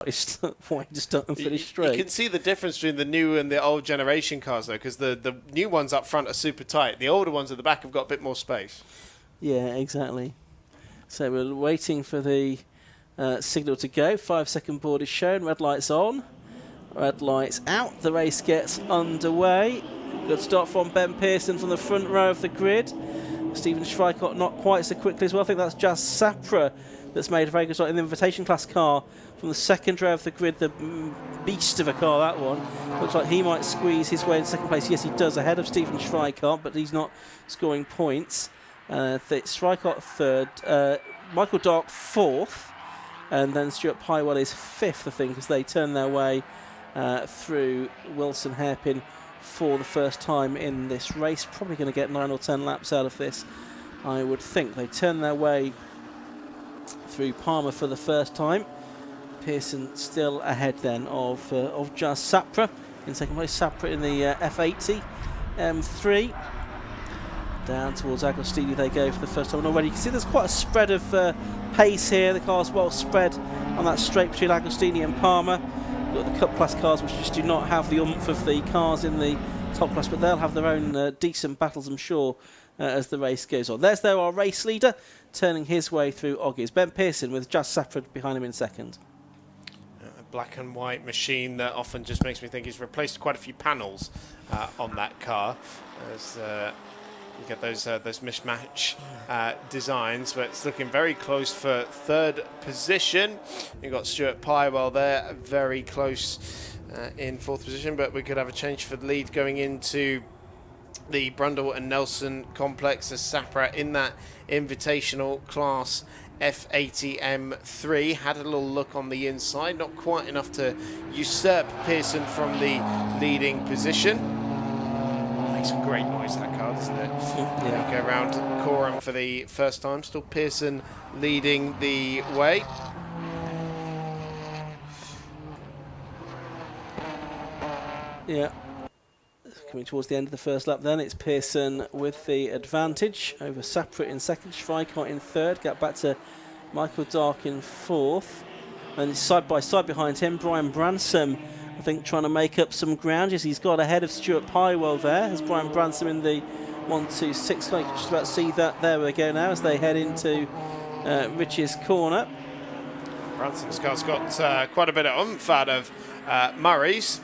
why he just doesn't finish straight. You can see the difference between the new and the old generation cars, though, because the new ones up front are super tight. The older ones at the back have got a bit more space. Yeah, exactly. So we're waiting for the signal to go. 5-second board is shown. Red lights on. Red lights out. The race gets underway. Good start from Ben Pearson from the front row of the grid. Stephen Schweikart not quite so quickly as well. I think that's Jazz Sapra that's made a very good start in the invitation class car from the second row of the grid. The beast of a car, that one. Looks like he might squeeze his way in second place. Yes, he does, ahead of Stephen Schweikart, but he's not scoring points. Schweikart third, Michael Dark fourth, and then Stuart Pywell is fifth, I think, as they turn their way through Wilson Hairpin for the first time in this race. Probably going to get 9 or 10 laps out of this, I would think. They turn their way through Palmer for the first time. Pearson still ahead then of Jazz Sapra in second place. Sapra in the F80 M3. Down towards Agostini they go for the first time. And already you can see there's quite a spread of pace here. The car's well spread on that straight between Agostini and Palmer. You've got the Cup class cars which just do not have the oomph of the cars in the top class, but they'll have their own decent battles, I'm sure, as the race goes on. There's our race leader turning his way through Oggies. Ben Pearson with Jazz Sapra behind him in second. A black and white machine that often just makes me think he's replaced quite a few panels on that car. As you get those mismatch designs, but it's looking very close for third position. You've got Stuart Pywell there, very close in fourth position, but we could have a change for the lead going into the Brundle and Nelson complex as Sapra in that invitational class F80 M3 had a little look on the inside, not quite enough to usurp Pearson from the leading position. Makes a great noise, that car, doesn't it? Yeah. Go around Coram for the first time. Still Pearson leading the way. Yeah. Coming towards the end of the first lap then, it's Pearson with the advantage over Sapra in second, Schweikart in third, get back to Michael Dark in fourth, and side by side behind him, Brian Bransom, I think, trying to make up some ground as he's got ahead of Stuart Pywell there, as Brian Bransom in the 1-2-6, I can just about see that. There we go now as they head into Rich's corner. Branson's car's got quite a bit of oomph out of Murray's.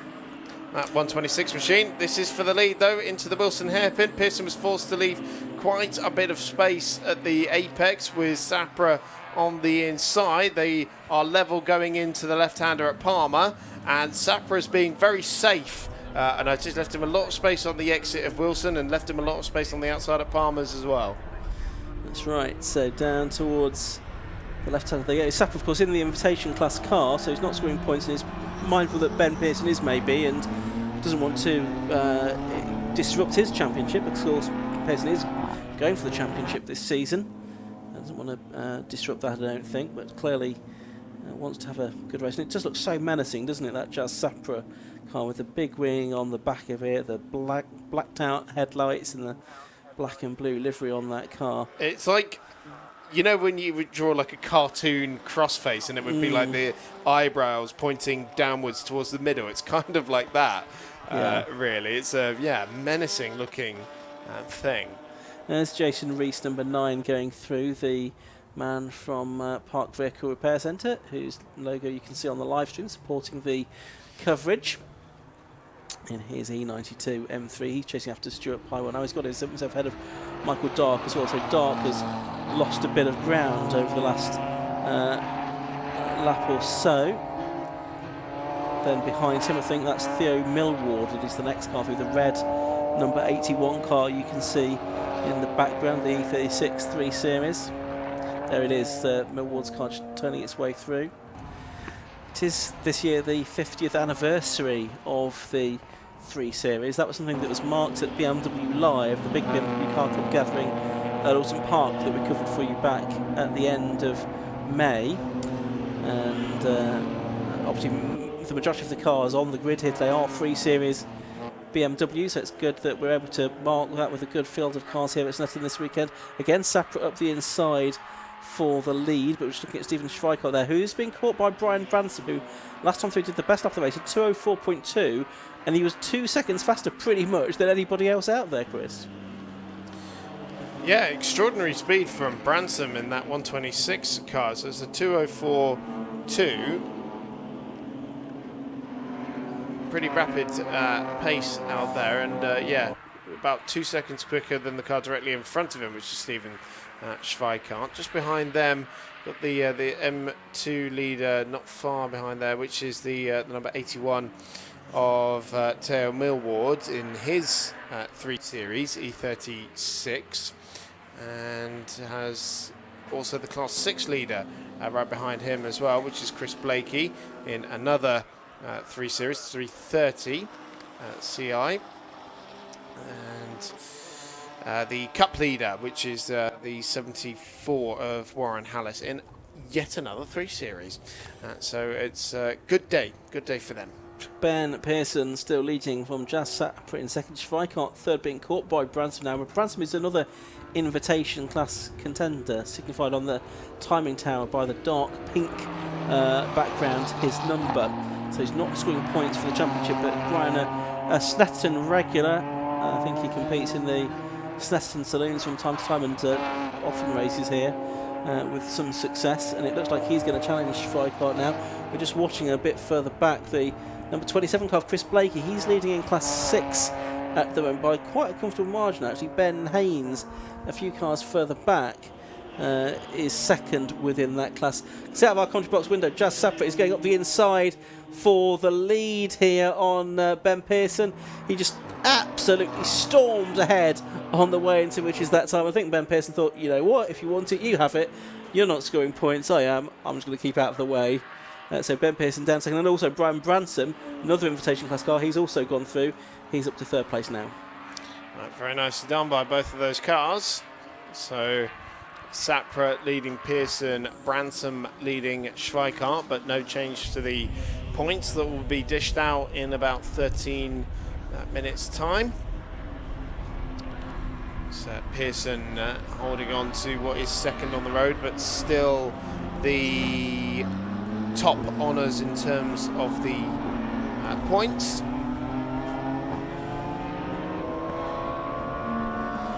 That 126 machine. This is for the lead though into the Wilson hairpin. Pearson was forced to leave quite a bit of space at the apex with Sapra on the inside. They are level going into the left-hander at Palmer, and Sapra is being very safe. And I just left him a lot of space on the exit of Wilson and left him a lot of space on the outside at Palmer's as well. That's right. So down towards the left-hander they go. Sapra, of course, in the invitation class car, so he's not scoring points and he's mindful that Ben Pearson is maybe and doesn't want to disrupt his championship, because of course Pearson is going for the championship this season. Doesn't want to disrupt that, I don't think, but clearly wants to have a good race. And it does look so menacing, doesn't it, that Jazz Sapra car with the big wing on the back of it, the blacked out headlights and the black and blue livery on that car. It's like, you know, when you would draw like a cartoon crossface and it would be like the eyebrows pointing downwards towards the middle. It's kind of like that, really. It's a menacing looking thing. There's Jason Rees, number 9, going through, the man from Park Vehicle Repair Centre, whose logo you can see on the live stream, supporting the coverage. And here's E92 M3. He's chasing after Stuart Pywell. Now he's got himself ahead of Michael Dark as well. So Dark has lost a bit of ground over the last lap or so. Then behind him, I think that's Theo Millward. That is the next car through, the red number 81 car you can see in the background, the E36 3 Series. There it is, Millward's car just turning its way through. It is this year the 50th anniversary of the 3 Series. That was something that was marked at BMW Live, the big BMW car club gathering at Alton Park that we covered for you back at the end of May. And obviously the majority of the cars on the grid here today are 3 Series BMW, so it's good that we're able to mark that with a good field of cars here at Snetterton this weekend. Again, Sapra up the inside for the lead, but we're just looking at Stephen Schweikart there, who's been caught by Brian Branson, who last time through did the best lap of the race at 2:04.2, and he was 2 seconds faster pretty much than anybody else out there, Chris. Yeah, extraordinary speed from Branson in that 126 car. So it's a 2:04.2. Pretty rapid pace out there, and yeah, about 2 seconds quicker than the car directly in front of him, which is Stephen Schweikart. Just behind them, got the M2 leader not far behind there, which is the number 81 of Theo Millward in his 3 Series E36, and has also the Class 6 leader right behind him as well, which is Chris Blakey in another 3 Series 330 CI, and the Cup leader, which is the 74 of Warren Hallis in yet another 3 Series. So it's a good day for them. Ben Pearson still leading from Jazz Sapra in second. Schweikart third, being caught by Branson now. But Branson is another invitation class contender, signified on the timing tower by the dark pink background, his number. So he's not scoring points for the championship, but Brian, a Snetterton regular. I think he competes in the Snetterton saloons from time to time and often races here with some success. And it looks like he's going to challenge Schweikart now. We're just watching a bit further back. The number 27 car, Chris Blakey, he's leading in Class 6 at the moment by quite a comfortable margin, actually. Ben Haynes, a few cars further back, is second within that class. Set out of our commentary box window, Jazz Sapra is going up the inside for the lead here on Ben Pearson. He just absolutely stormed ahead on the way into which is that time. I think Ben Pearson thought, you know what, if you want it, you have it. You're not scoring points, I am. I'm just going to keep out of the way. So Ben Pearson down second, and also Brian Branson, another invitation class car, he's also gone through. He's up to third place now. Right, very nicely done by both of those cars. So Sapra leading Pearson, Branson leading Schweikart, but no change to the points that will be dished out in about 13 minutes time. So Pearson holding on to what is second on the road, but still the top honours in terms of the points.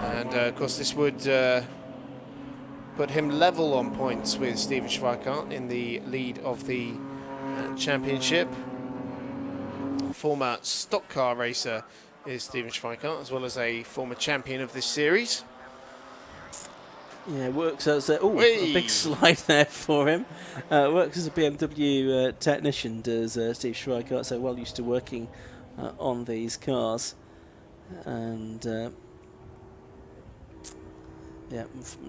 And of course this would put him level on points with Stephen Schweikart in the lead of the championship. Former stock car racer is Stephen Schweikart, as well as a former champion of this series. Yeah, works as a big slide there for him. Works as a BMW technician, does Steve Schweikart, so well used to working on these cars. And yeah,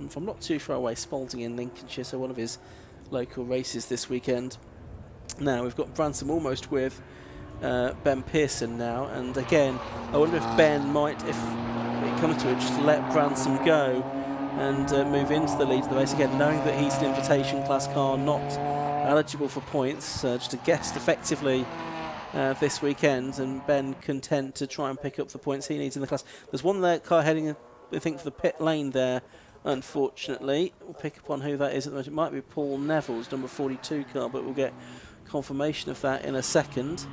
from not too far away, Spalding in Lincolnshire, so one of his local races this weekend. Now we've got Branson almost with Ben Pearson now, and again, I wonder if Ben might, if it comes to it, just let Branson go and move into the lead of the race again, knowing that he's an invitation class car, not eligible for points, just a guest effectively this weekend, and Ben content to try and pick up the points he needs in the class. There's one there car heading, I think, for the pit lane there, unfortunately. We'll pick up on who that is at the moment. It might be Paul Neville's number 42 car, but we'll get confirmation of that in a second.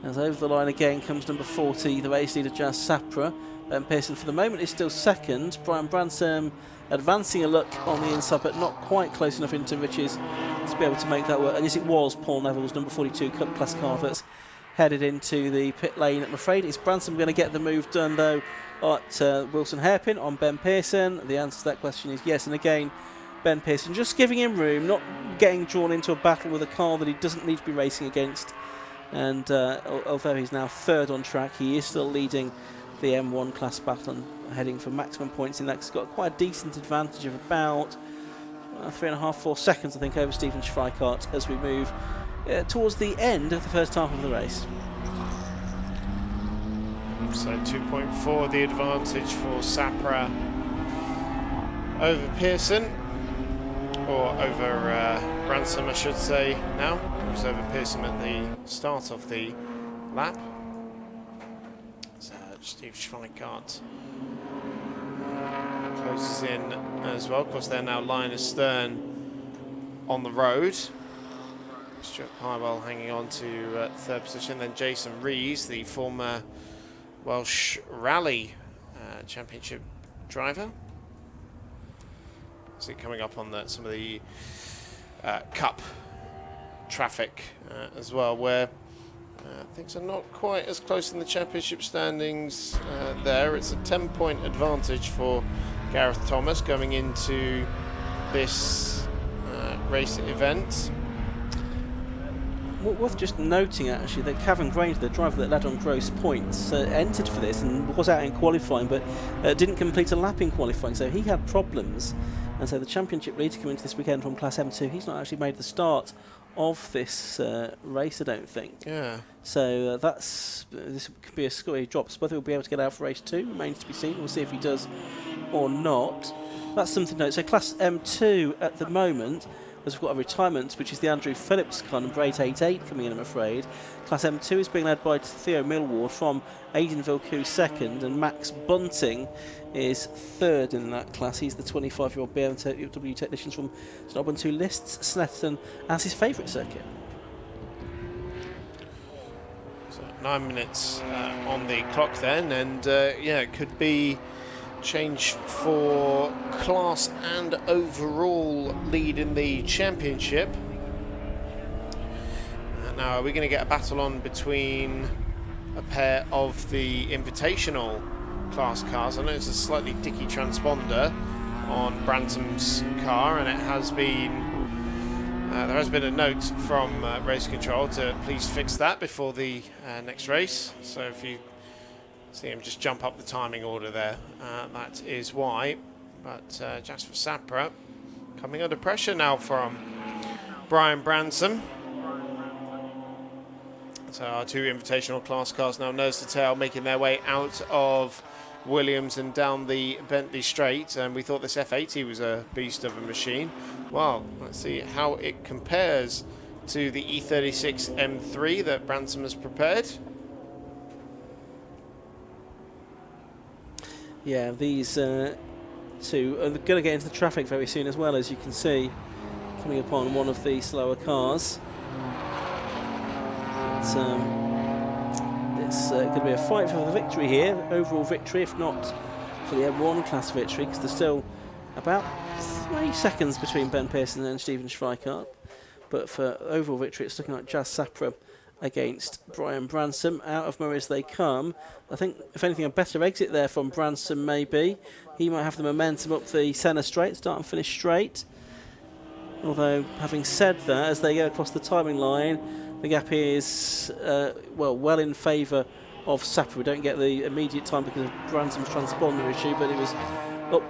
As over the line again comes number 40, the race leader Jazz Sapra. Ben Pearson for the moment is still second. Brian Branson advancing a look on the inside, but not quite close enough into Riches to be able to make that work. And yes, it was Paul Neville's number 42 Cup Class car that's headed into the pit lane. I'm afraid it's Branson going to get the move done though at Wilson Hairpin on Ben Pearson. The answer to that question is yes. And again, Ben Pearson just giving him room, not getting drawn into a battle with a car that he doesn't need to be racing against. And although he's now third on track, he is still leading the M1 class battle and heading for maximum points in that. He's got quite a decent advantage of about 3.5, 4 seconds, I think, over Stephen Schweikart as we move towards the end of the first half of the race. So 2.4 the advantage for Sapra over Pearson, or over Branson, I should say now. It was over Pearson at the start of the lap. So Steve Schweikart, closes in as well. Of course, they're now line astern on the road. Stuart Pywell hanging on to third position. Then Jason Rees, the former Welsh Rally Championship driver. See coming up on some of the Cup traffic as well, where things are not quite as close in the championship standings there. It's a 10-point advantage for Gareth Thomas going into this race event. Worth just noting actually that Cavan Granger, the driver that led on gross points, entered for this and was out in qualifying, but didn't complete a lap in qualifying, so he had problems. And so the championship leader coming into this weekend from Class M2, he's not actually made the start of this race, I don't think. Yeah. So this could be a score he drops. Whether he'll be able to get out for race 2 remains to be seen. We'll see if he does or not. That's something to note. So Class M2 at the moment, as we've got a retirement, which is the Andrew Phillips car, number 888 coming in, I'm afraid. Class M2 is being led by Theo Millward from Aidan Vilku second, and Max Bunting is third in that class. He's the 25-year-old BMW technician from Snetterton who lists Snetterton as his favourite circuit. So 9 minutes on the clock then, and yeah, it could be change for class and overall lead in the championship. Now, are we going to get a battle on between a pair of the invitational class cars? I know it's a slightly dicky transponder on Brantam's car, and it has been there has been a note from race control to please fix that before the next race. So if you see him just jump up the timing order there, that is why. But Jasper Sapra coming under pressure now from Brian Branson. So our two invitational class cars now nose to tail, making their way out of Williams and down the Bentley Straight. And we thought this F80 was a beast of a machine. Well, let's see how it compares to the E36 M3 that Branson has prepared. Yeah, these two are going to get into the traffic very soon as well, as you can see, coming upon one of the slower cars. It's going to be a fight for the victory here, overall victory, if not for the M1 class victory, because there's still about 3 seconds between Ben Pearson and Stephen Schweikart. But for overall victory, it's looking like Jas Sapra against Brian Branson. Out of Murray's they come. I think, if anything, a better exit there from Branson maybe. He might have the momentum up the centre straight, start and finish straight. Although, having said that, as they go across the timing line, the gap is well in favour of Sapra. We don't get the immediate time because of Branson's transponder issue, but it was up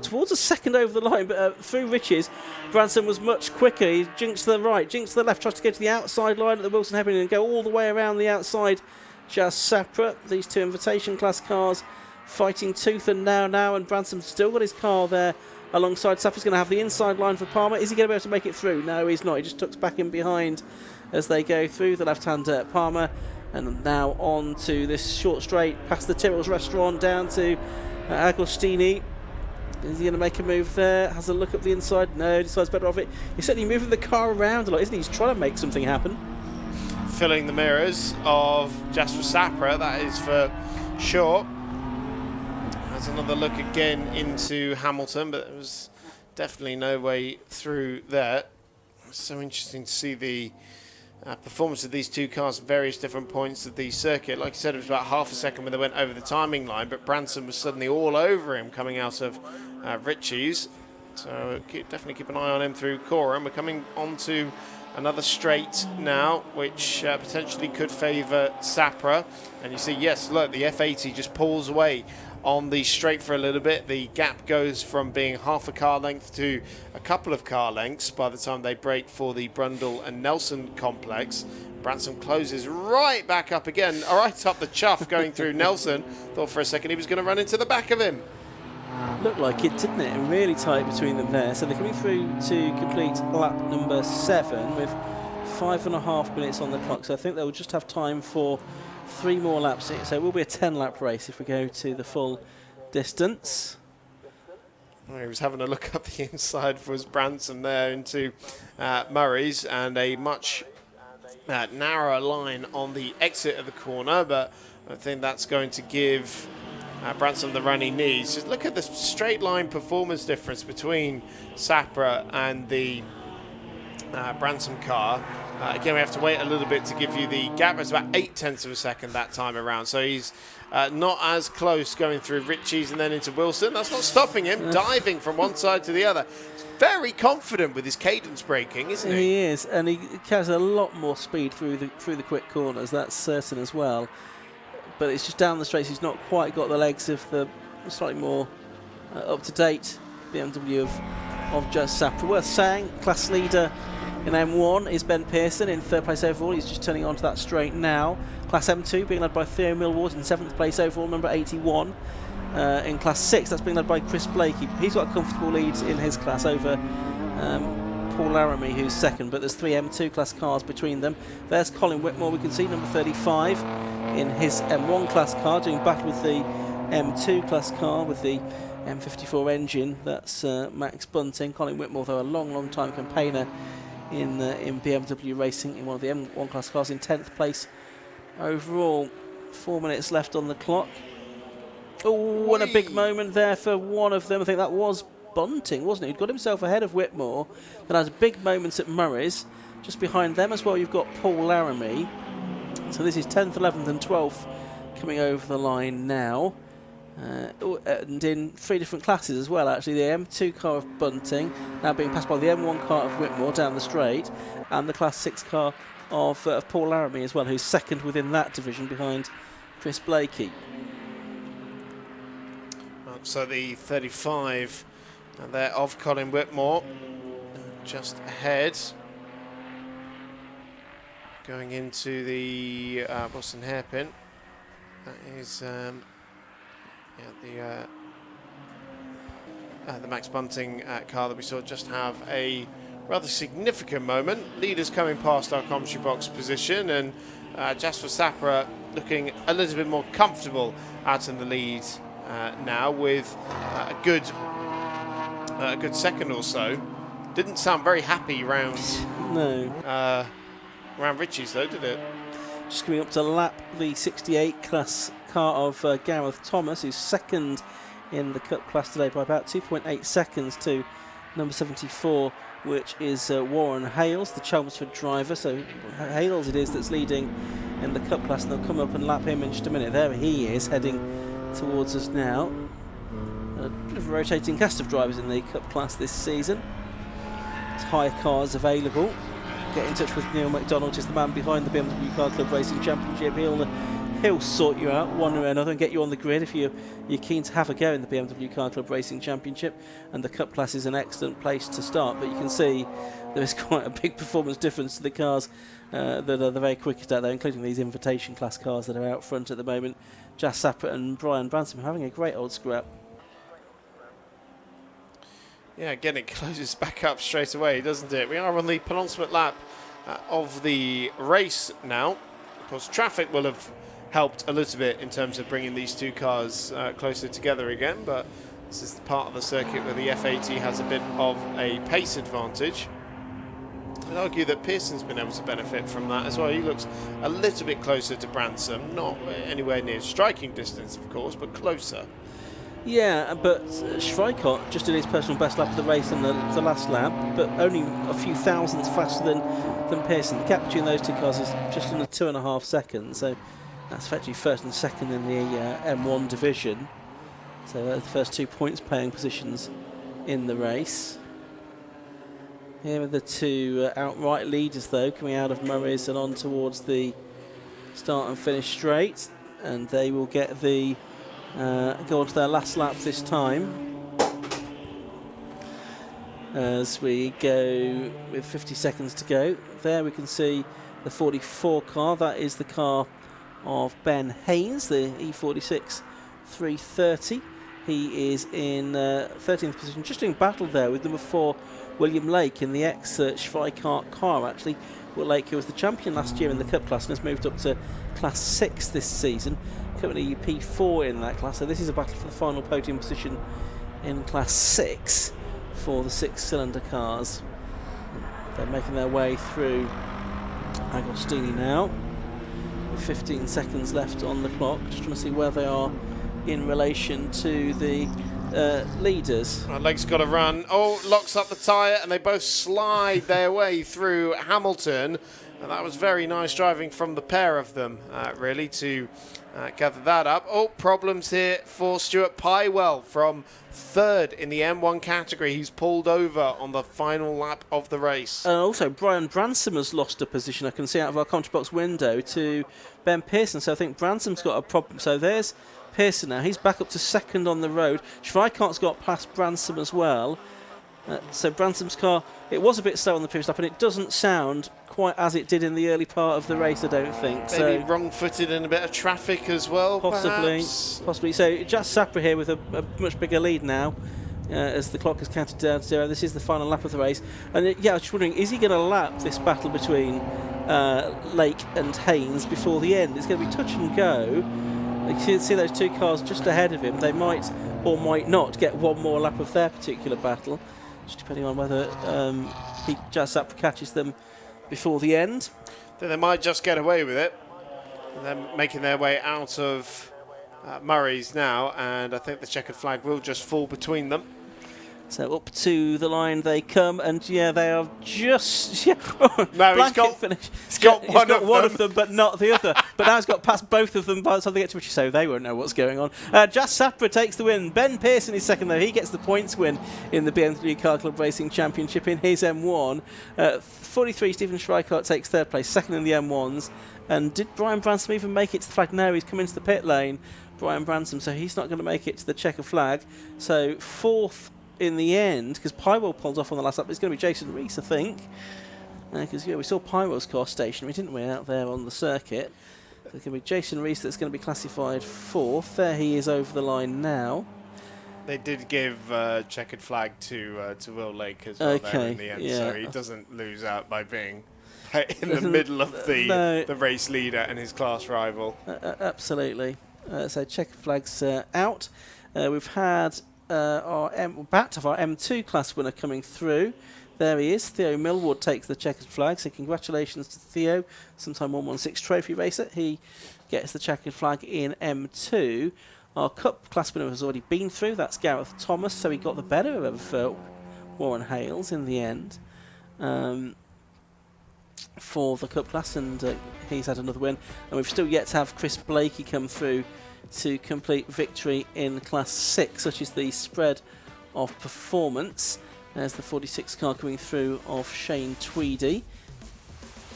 towards a second over the line, but through Riches, Branson was much quicker. He jinks to the right, jinks to the left, tries to go to the outside line at the Wilson Hebbing and go all the way around the outside. Jas Sapra, these two invitation class cars fighting tooth and nail, and Branson's still got his car there alongside. Sapra's going to have the inside line for Palmer. Is he going to be able to make it through? No, he's not. He just tucks back in behind as they go through the left-hander Palmer, and now on to this short straight past the Tyrrell's restaurant down to Agostini. Is he going to make a move there? Has a look at the inside? No, decides better off it. He's certainly moving the car around a lot, isn't he? He's trying to make something happen. Filling the mirrors of Jasper Sapra, that is for sure. There's another look again into Hamilton, but there was definitely no way through there. It's so interesting to see the performance of these two cars at various different points of the circuit. Like I said, it was about half a second when they went over the timing line, but Branson was suddenly all over him coming out of Ritchie's. So definitely keep an eye on him through Cora. And we're coming on to another straight now, which potentially could favour Sapra. And you see, yes, look, the F80 just pulls away on the straight for a little bit. The gap goes from being half a car length to a couple of car lengths by the time they break for the Brundle and Nelson complex. Branson closes right back up again, right up the chuff going through Nelson. Thought for a second he was going to run into the back of him. Looked like it, didn't it? And really tight between them there. So they're coming through to complete lap number 7 with 5.5 minutes on the clock. So I think they'll just have time for 3 more laps. So it will be a 10-lap race if we go to the full distance. He was having a look up the inside for his Branson there into Murray's, and a much narrower line on the exit of the corner, but I think that's going to give Branson the run he needs. Just look at the straight line performance difference between Sapra and the Branson car. Again, we have to wait a little bit to give you the gap. It's about 0.8 of a second that time around. So he's not as close going through Ritchie's and then into Wilson. That's not stopping him diving from one side to the other. He's very confident with his cadence braking, isn't he? He is, and he carries a lot more speed through the quick corners. That's certain as well. But it's just down the straights. He's not quite got the legs of the slightly more up-to-date BMW of Just Sapra. Worth saying, class leader in M1 is Ben Pearson in 3rd place overall. He's just turning onto that straight now. Class M2 being led by Theo Millward in 7th place overall, number 81. In Class 6, that's being led by Chris Blakey. He's got a comfortable lead in his class over Paul Laramie, who's 2nd, but there's 3 M2 class cars between them. There's Colin Whitmore, we can see, number 35, in his M1 class car, doing battle with the M2 class car with the M54 engine. That's Max Bunting. Colin Whitmore, though, a long time campaigner in BMW racing in one of the M1 class cars, in 10th place overall. 4 minutes left on the clock. Oh, and a big moment there for one of them. I think that was Bunting, wasn't it? He'd got himself ahead of Whitmore, but has big moments at Murray's. Just behind them as well, you've got Paul Laramie. So this is 10th, 11th and 12th coming over the line now. And in 3 different classes as well, actually. The M2 car of Bunting now being passed by the M1 car of Whitmore down the straight, and the Class 6 car of Paul Laramie as well, who's 2nd within that division behind Chris Blakey. So the 35 there of Colin Whitmore, just ahead. Going into the Boston hairpin. That is the Max Bunting car that we saw just have a rather significant moment. Leaders coming past our commentary box position, and Jasper Sapra looking a little bit more comfortable out in the lead now, with a good second or so. Didn't sound very happy round Ritchie's though, did it? Just coming up to lap the 68 class car of Gareth Thomas, who's 2nd in the Cup class today by about 2.8 seconds to number 74, which is Warren Hales, the Chelmsford driver. So Hales it is that's leading in the Cup class, and they'll come up and lap him in just a minute. There he is, heading towards us now. A bit of a rotating cast of drivers in the Cup class this season. There's hire cars available. Get in touch with Neil McDonald, who's the man behind the BMW Car Club Racing Championship. He'll sort you out one way or another and get you on the grid if you're keen to have a go in the BMW Car Club Racing Championship. And the Cup class is an excellent place to start, but you can see there is quite a big performance difference to the cars that are the very quickest out there, including these invitation class cars that are out front at the moment. Jas Sapra and Brian Branson having a great old scrap. Yeah, again, it closes back up straight away, doesn't it? We are on the penultimate lap of the race now. Of course, traffic will have helped a little bit in terms of bringing these two cars closer together again, but this is the part of the circuit where the F80 has a bit of a pace advantage. I'd argue that Pearson's been able to benefit from that as well. He looks a little bit closer to Branson, not anywhere near striking distance, of course, but closer. Yeah, but Schweikart just did his personal best lap of the race in the last lap, but only a few thousandths faster than Pearson. The gap between those two cars is just under 2.5 seconds, so that's effectively 1st and 2nd in the M1 division. So they're the first 2 points paying positions in the race. Here are the two outright leaders, though, coming out of Murray's and on towards the start and finish straight, and they will get the go on to their last lap this time as we go with 50 seconds to go. There we can see the 44 car. That is the car of Ben Haynes, the E46 330. He is in 13th position, just doing battle there with number 4 William Lake in the ex-Schweikart car, actually. Will Lake, who was the champion last year in the Cup class and has moved up to Class 6 this season, currently P4 in that class. So this is a battle for the final podium position in Class 6 for the 6-cylinder cars. They're making their way through Agostini now, with 15 seconds left on the clock. Just trying to see where they are in relation to the leaders. Leg's got to run. Oh, locks up the tyre, and they both slide their way through Hamilton. And that was very nice driving from the pair of them, really, to gather that up. Oh, problems here for Stuart Pywell from third in the M1 category. He's pulled over on the final lap of the race. Also, Brian Bransom has lost a position, I can see out of our commentary box window, to Ben Pearson. So I think Bransom's got a problem. So there's Pearson now. He's back up to second on the road. Schweikart's got past Bransom as well. So Bransom's car, it was a bit slow on the previous lap, and it doesn't sound quite as it did in the early part of the race, I don't think. Maybe so wrong-footed in a bit of traffic as well, possibly, perhaps. Possibly. So Jas Sapra here with a much bigger lead now, as the clock has counted down to 0. This is the final lap of the race. And yeah, I was just wondering, is he going to lap this battle between Lake and Haynes before the end? It's going to be touch and go. You can see those two cars just ahead of him. They might or might not get one more lap of their particular battle, just depending on whether Jas Sapra catches them before the end. Then they might just get away with it. And they're making their way out of Murray's now, and I think the checkered flag will just fall between them. So up to the line they come, and yeah, they are just No, he's got one of them, but not the other. But now he's got past both of them by the time they get to Richie, so they won't know what's going on. Jas Sapra takes the win. Ben Pearson is second, though. He gets the points win in the BMW Car Club Racing Championship in his M1. 43, Stephen Schweikart takes third place, second in the M1s. And did Brian Bransom even make it to the flag? No, he's come into the pit lane, Brian Bransom, so he's not going to make it to the checker flag. So fourth in the end, because Pywell pulls off on the last lap, it's going to be Jason Rees, I think. Because we saw Pywell's car stationary, didn't we, out there on the circuit. So it's going to be Jason Rees that's going to be classified fourth. There he is over the line now. They did give checkered flag to Will Lake as well there in the end, so he doesn't lose out by being in the middle of the race leader and his class rival. Absolutely. So checkered flag's out. We've had our bat of our M2 class winner coming through. There he is. Theo Millward takes the checkered flag, so congratulations to Theo, sometime 116 trophy racer. He gets the checkered flag in M2. Our Cup class winner has already been through. That's Gareth Thomas, so he got the better of Warren Hales in the end for the Cup class, and he's had another win. And we've still yet to have Chris Blakey come through to complete victory in Class 6, such is the spread of performance. There's the 46 car coming through of Shane Tweedy.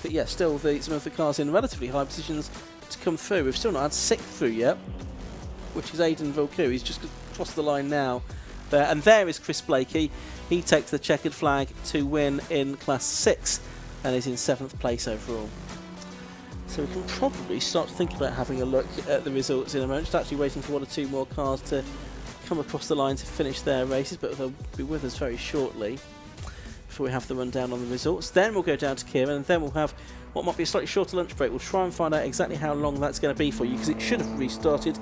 But yeah, still some of the cars in relatively high positions to come through. We've still not had 6th through yet, which is Aidan Vilku. He's just crossed the line now. There, and there is Chris Blakey. He takes the checkered flag to win in Class 6 and is in 7th place overall. So we can probably start to think about having a look at the results in a moment. Just actually waiting for one or two more cars to come across the line to finish their races, but they'll be with us very shortly before we have the rundown on the results. Then we'll go down to Kieran, and then we'll have what might be a slightly shorter lunch break. We'll try and find out exactly how long that's going to be for you, because it should have restarted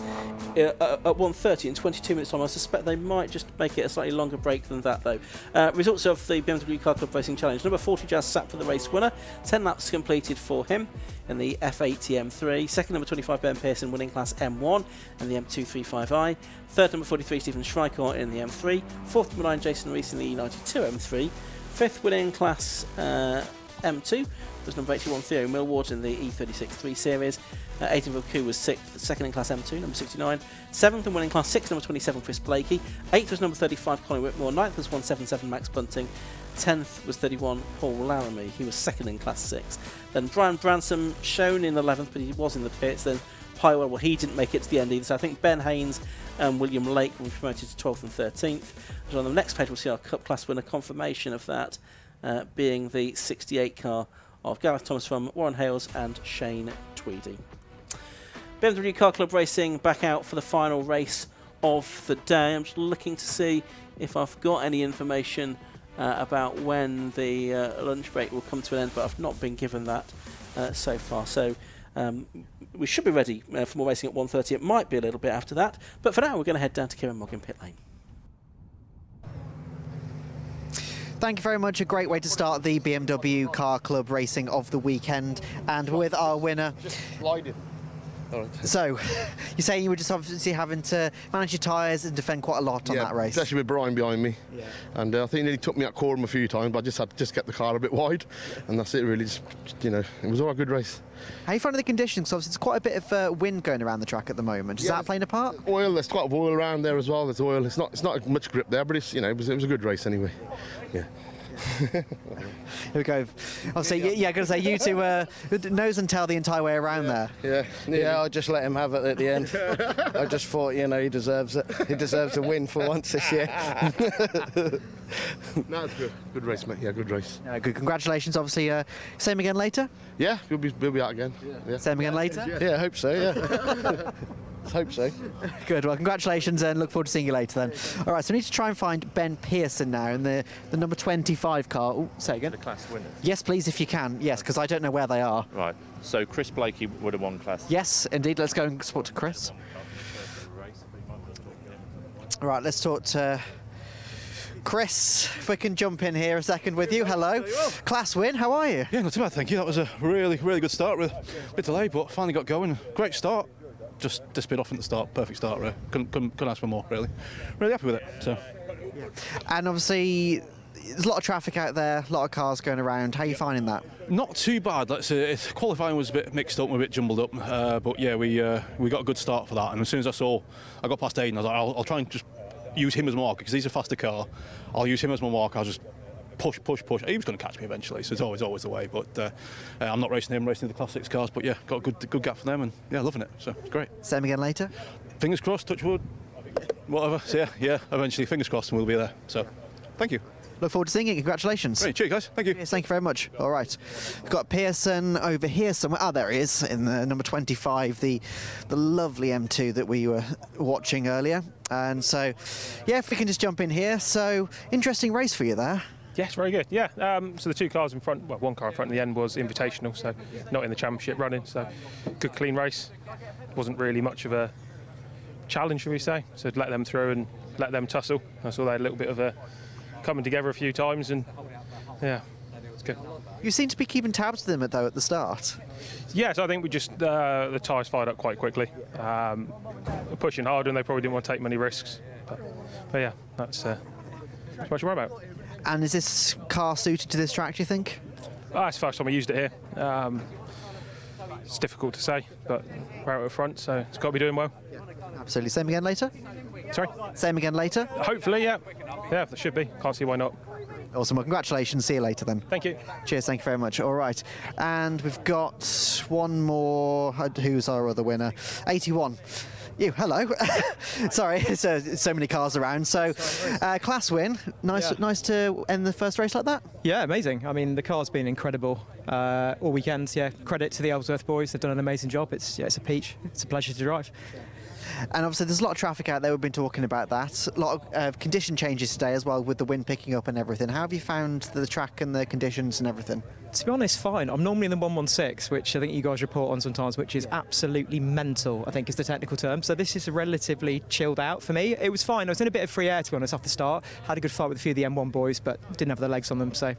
at 1:30 in 22 minutes time. I suspect they might just make it a slightly longer break than that, though. Results of the BMW Car Club Racing Challenge. Number 40, Jas Sapra, the race winner. 10 laps completed for him in the F80 M3. Second, number 25, Ben Pearson, winning Class M1 and the M235i. Third, number 43, Stephen Schweikart in the M3. Fourth, number 9, Jason Rees in the E92 M3. Fifth, winning Class M2 was number 81, Theo Millward in the E36 3 Series. Aidan Vilku was second in Class M2, number 69. Seventh and winning Class 6, number 27, Chris Blakey. Eighth was number 35, Colin Whitmore. Ninth was 177, Max Bunting. 10th was 31, Paul Laramie. He was second in Class 6. Then Brian Bransom shown in 11th, but he was in the pits. Then Pywell, well, he didn't make it to the end either. So I think Ben Haynes and William Lake will be promoted to 12th and 13th. And on the next page, we'll see our Cup class winner confirmation of that being the 68 car of Gareth Thomas from Warren Hales and Shane Tweedy. BMW Car Club Racing back out for the final race of the day. I'm just looking to see if I've got any information about when the lunch break will come to an end, but I've not been given that so far. So we should be ready for more racing at 1:30. It might be a little bit after that, but for now we're going to head down to Kieran Mogg in pit lane. Thank you very much. A great way to start the BMW Car Club racing of the weekend, and with our winner. So, you're saying you were just obviously having to manage your tyres and defend quite a lot on that race? Especially with Brian behind me. Yeah. And I think he nearly took me out corner a few times, but I just had to get the car a bit wide, and that's it really. Just, it was all a good race. How are you finding the conditions? Because obviously it's quite a bit of wind going around the track at the moment. Is that playing a part? Oil, there's quite a oil around there as well. There's oil. It's not much grip there, but it's it was a good race anyway. Yeah. Here we go. Obviously, I'm going to say you two nose and tail the entire way around there. Yeah, I just let him have it at the end. I just thought, he deserves it. He deserves a win for once this year. No, it's good. Good race, mate. Yeah, good race. Good. Congratulations. Obviously, same again later? Yeah, we'll be out again. Yeah. Same again later? Yeah, I hope so, yeah. Hope so. Good. Well, congratulations and look forward to seeing you later then. All right, so we need to try and find Ben Pearson now in the number 25 car. Oh, say again. The class winners. Yes, please, if you can. Yes, because I don't know where they are. Right. So Chris Blakey would have won class. Yes, indeed. Let's go and support to Chris. All right, let's talk to Chris. If we can jump in here a second with you. Hello. Class win. How are you? Yeah, not too bad, thank you. That was a really good start. With a bit delayed, but finally got going. Great start. Just bit off at the start. Perfect start, really. Couldn't ask for more, really. Really happy with it. So. And obviously, there's a lot of traffic out there, a lot of cars going around. How are you finding that? Not too bad. Let's say qualifying was a bit mixed up, a bit jumbled up. But yeah, we got a good start for that. And as soon as I got past Aiden, I was like, I'll try and just use him as my marker because he's a faster car. I'll use him as my marker. I'll just push. He was going to catch me eventually, so it's always the way. But I'm not racing him, I'm racing the Class 6 cars. But yeah, got a good gap for them, and yeah, loving it. So it's great. Same again later. Fingers crossed, touch wood, whatever. So yeah, eventually, fingers crossed, and we'll be there. So thank you. Look forward to seeing it. Congratulations. Great, cheers, guys. Thank you. Yes, thank you very much. All right. We've got Pearson over here somewhere. Oh, there he is in the number 25, the lovely M2 that we were watching earlier. And so, yeah, if we can just jump in here. So, interesting race for you there. Yes, very good. Yeah. So the two cars in front, well, one car in front in the end was invitational, so not in the championship running. So good, clean race. Wasn't really much of a challenge, shall we say? So let them through and let them tussle. I saw they had a little bit of a coming together a few times, and yeah, it's good. You seem to be keeping tabs of them though at the start. Yes, I think we just the tyres fired up quite quickly. Pushing hard, and they probably didn't want to take many risks. But yeah, that's what you're about. And is this car suited to this track, do you think? It's the first time I used it here. It's difficult to say, but we're out at front, so it's got to be doing well. Absolutely. Same again later? Sorry? Same again later? Hopefully, yeah. Yeah, there should be. Can't see why not. Awesome. Well, congratulations. See you later then. Thank you. Cheers. Thank you very much. All right. And we've got one more. Who's our other winner? 81. You, hello. Sorry, so many cars around. So, class win. Nice to end the first race like that. Yeah, amazing. I mean, the car's been incredible all weekend. Yeah, credit to the Ellsworth boys. They've done an amazing job. It's a peach. It's a pleasure to drive. And obviously there's a lot of traffic out there, we've been talking about that. A lot of condition changes today as well with the wind picking up and everything. How have you found the track and the conditions and everything? To be honest, fine. I'm normally in the 116, which I think you guys report on sometimes, which is absolutely mental, I think is the technical term. So this is relatively chilled out for me. It was fine. I was in a bit of free air, to be honest, off the start. Had a good fight with a few of the M1 boys, but didn't have the legs on them. So,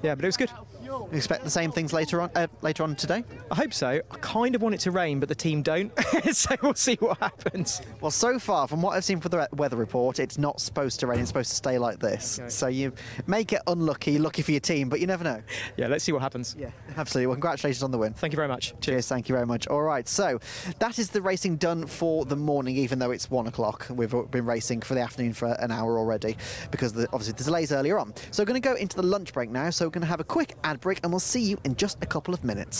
yeah, but it was good. You expect the same things later on today? I hope so. I kind of want it to rain, but the team don't. So we'll see what happens. Well, so far, from what I've seen for the weather report, it's not supposed to rain. It's supposed to stay like this. Okay. So you may get unlucky, lucky for your team, but you never know. Yeah, let's see what happens. Yeah, absolutely. Well, congratulations on the win. Thank you very much. Cheers. Thank you very much. All right, so that is the racing done for the morning, even though it's 1 o'clock. We've been racing for the afternoon for an hour already because obviously the delays earlier on. So we're going to go into the lunch break now. So we're going to have a quick ad break and we'll see you in just a couple of minutes.